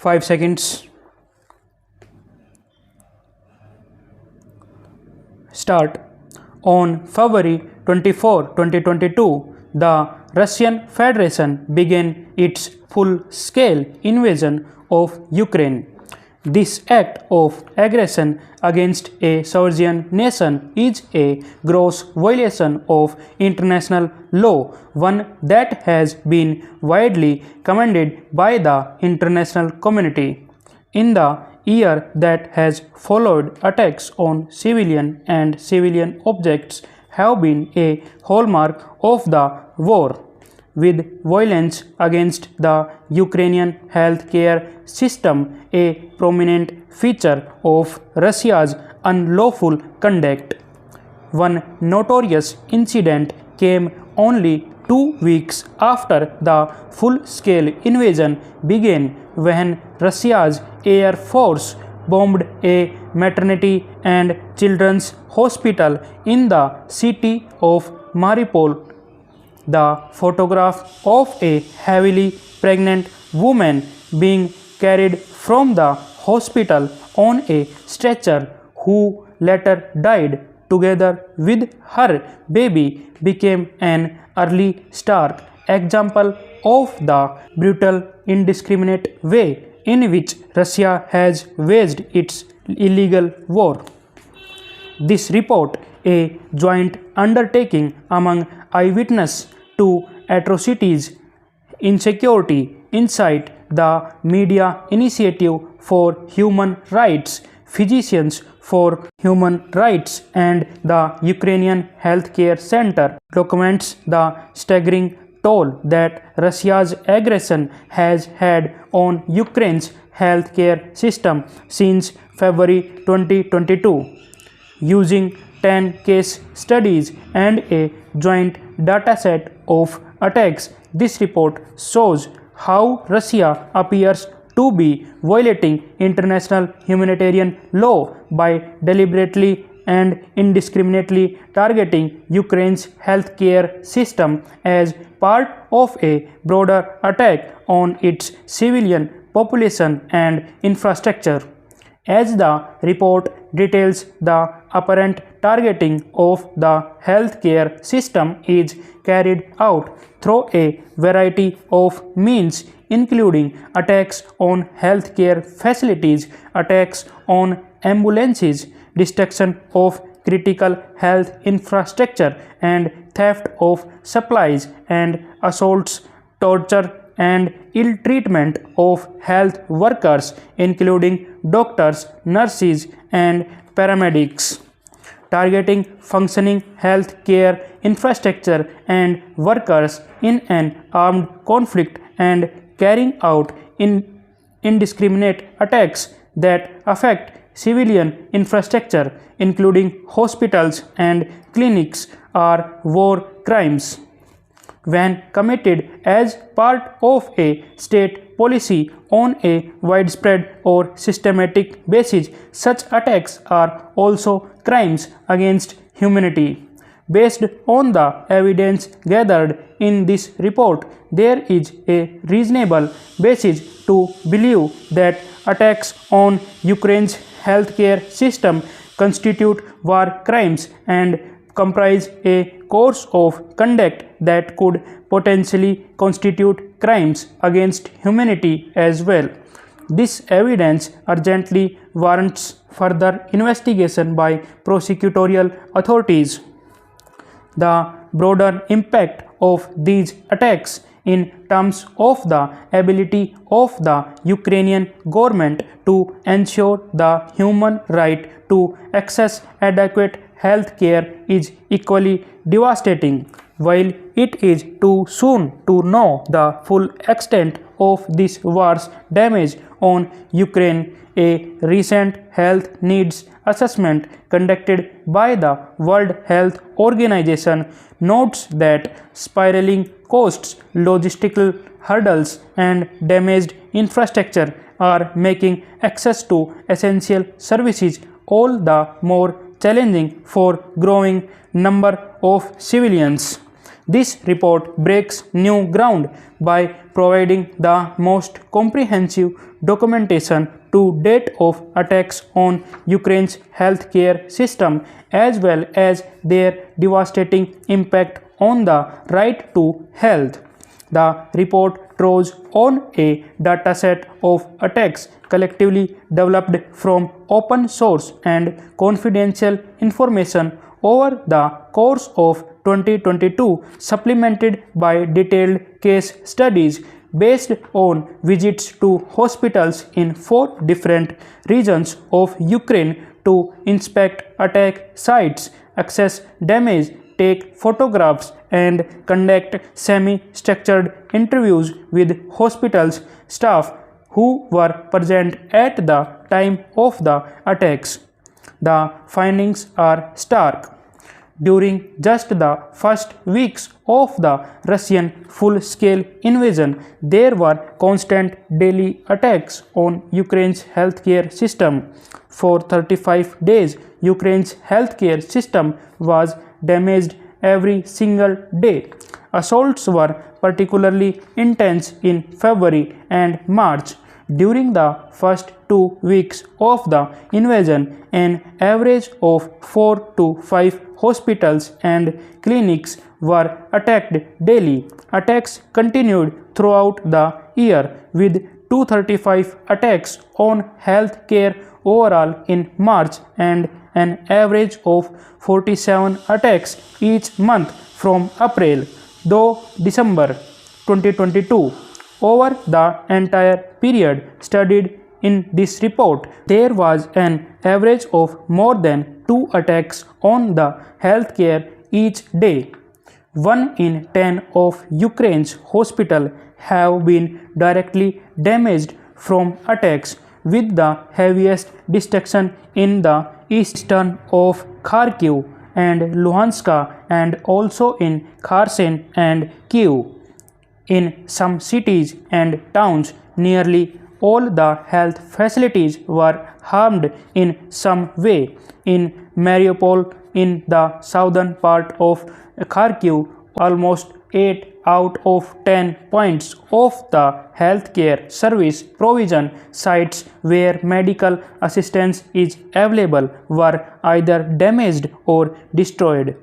5 seconds. Start. On February 24, 2022, the Russian Federation began its full-scale invasion of Ukraine. This act of aggression against a sovereign nation is a gross violation of international law, one that has been widely commended by the international community. In the year that has followed, attacks on civilian and civilian objects have been a hallmark of the war, with violence against the Ukrainian healthcare system a prominent feature of Russia's unlawful conduct. One notorious incident came only 2 weeks after the full-scale invasion began, when Russia's Air Force bombed a maternity and children's hospital in the city of Mariupol. The photograph of a heavily pregnant woman being carried from the hospital on a stretcher, who later died together with her baby, became an early stark example of the brutal, indiscriminate way in which Russia has waged its illegal war. This report, a joint undertaking among eyewitnesses to atrocities, insecurity, Insight, the Media Initiative for Human Rights, Physicians for Human Rights, and the Ukrainian Healthcare Center, documents the staggering toll that Russia's aggression has had on Ukraine's healthcare system since February 2022. Using 10 case studies and a joint dataset of attacks, this report shows how Russia appears to be violating international humanitarian law by deliberately and indiscriminately targeting Ukraine's healthcare system as part of a broader attack on its civilian population and infrastructure. As the report details, the apparent targeting of the healthcare system is carried out through a variety of means, including attacks on healthcare facilities, attacks on ambulances, destruction of critical health infrastructure, and theft of supplies, and assaults, torture, and ill treatment of health workers, including doctors, nurses, and paramedics. Targeting functioning health care infrastructure and workers in an armed conflict, and carrying out indiscriminate attacks that affect civilian infrastructure, including hospitals and clinics, are war crimes. When committed as part of a state policy on a widespread or systematic basis, such attacks are also crimes against humanity. Based on the evidence gathered in this report, there is a reasonable basis to believe that attacks on Ukraine's healthcare system constitute war crimes and comprise a course of conduct that could potentially constitute crimes against humanity as well. This evidence urgently warrants further investigation by prosecutorial authorities. The broader impact of these attacks in terms of the ability of the Ukrainian government to ensure the human right to access adequate health care is equally devastating. While it is too soon to know the full extent of this war's damage on Ukraine, a recent health needs assessment conducted by the World Health Organization notes that spiraling costs, logistical hurdles, and damaged infrastructure are making access to essential services all the more challenging for growing number of civilians. This report breaks new ground by providing the most comprehensive documentation to date of attacks on Ukraine's healthcare system as well as their devastating impact on the right to health. The report draws on a dataset of attacks collectively developed from open source and confidential information over the course of 2022, supplemented by detailed case studies based on visits to hospitals in 4 different regions of Ukraine to inspect attack sites, assess damage, take photographs, and conduct semi-structured interviews with hospitals staff who were present at the time of the attacks. The findings are stark. During just the first weeks of the Russian full-scale invasion, there were constant daily attacks on Ukraine's healthcare system. For 35 days, Ukraine's healthcare system was damaged every single day. Assaults were particularly intense in February and March. During the first 2 weeks of the invasion, an average of 4 to 5 hospitals and clinics were attacked daily. Attacks continued throughout the year, with 235 attacks on health care overall in March and an average of 47 attacks each month from April to December 2022. Over the entire period studied in this report, there was an average of more than 2 attacks on the healthcare each day. 1 in 10 of Ukraine's hospitals have been directly damaged from attacks, with the heaviest destruction in the eastern of Kharkiv and Luhansk and also in Kherson and Kyiv. In some cities and towns, nearly all the health facilities were harmed in some way. In Mariupol, in the southern part of Kharkiv, almost 8 out of 10 points of the healthcare service provision sites where medical assistance is available were either damaged or destroyed.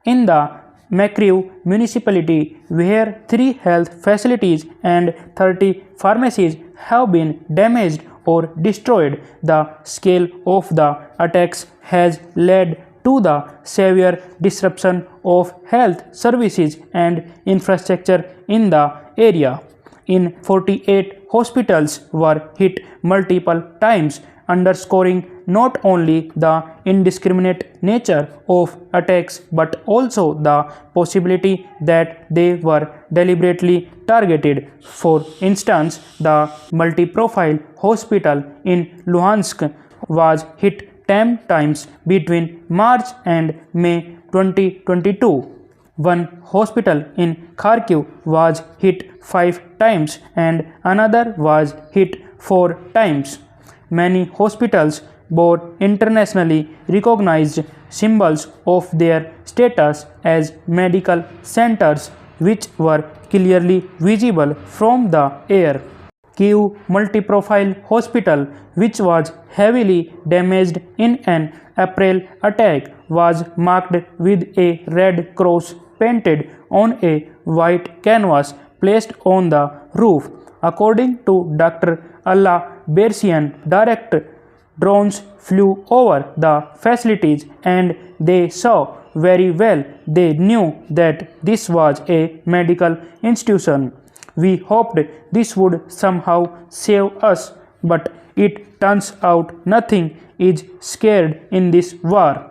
In the Makriv municipality, where 3 health facilities and 30 pharmacies have been damaged or destroyed, the scale of the attacks has led to the severe disruption of health services and infrastructure in the area. In 48 hospitals were hit multiple times, underscoring not only the indiscriminate nature of attacks but also the possibility that they were deliberately targeted. For instance, the multi-profile hospital in Luhansk was hit 10 times between March and May 2022. One hospital in Kharkiv was hit 5 times and another was hit 4 times. Many hospitals bore internationally recognized symbols of their status as medical centers, which were clearly visible from the air. Kyiv Multi-Profile Hospital, which was heavily damaged in an April attack, was marked with a red cross painted on a white canvas placed on the roof. According to Dr. Allah Bersian, direct drones flew over the facilities and they saw very well. They knew that this was a medical institution. We hoped this would somehow save us, but it turns out nothing is scared in this war.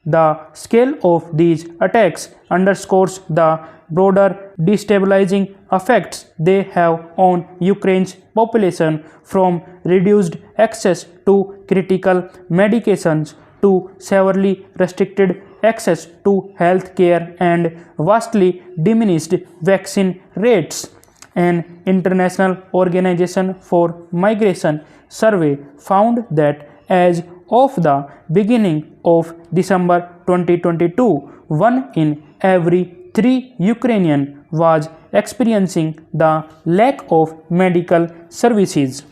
The scale of these attacks underscores the broader destabilizing effects they have on Ukraine's population, from reduced access to critical medications to severely restricted access to health care and vastly diminished vaccine rates. An International Organization for Migration survey found that as of the beginning of December 2022, 1 in every 3 Ukrainian was experiencing the lack of medical services.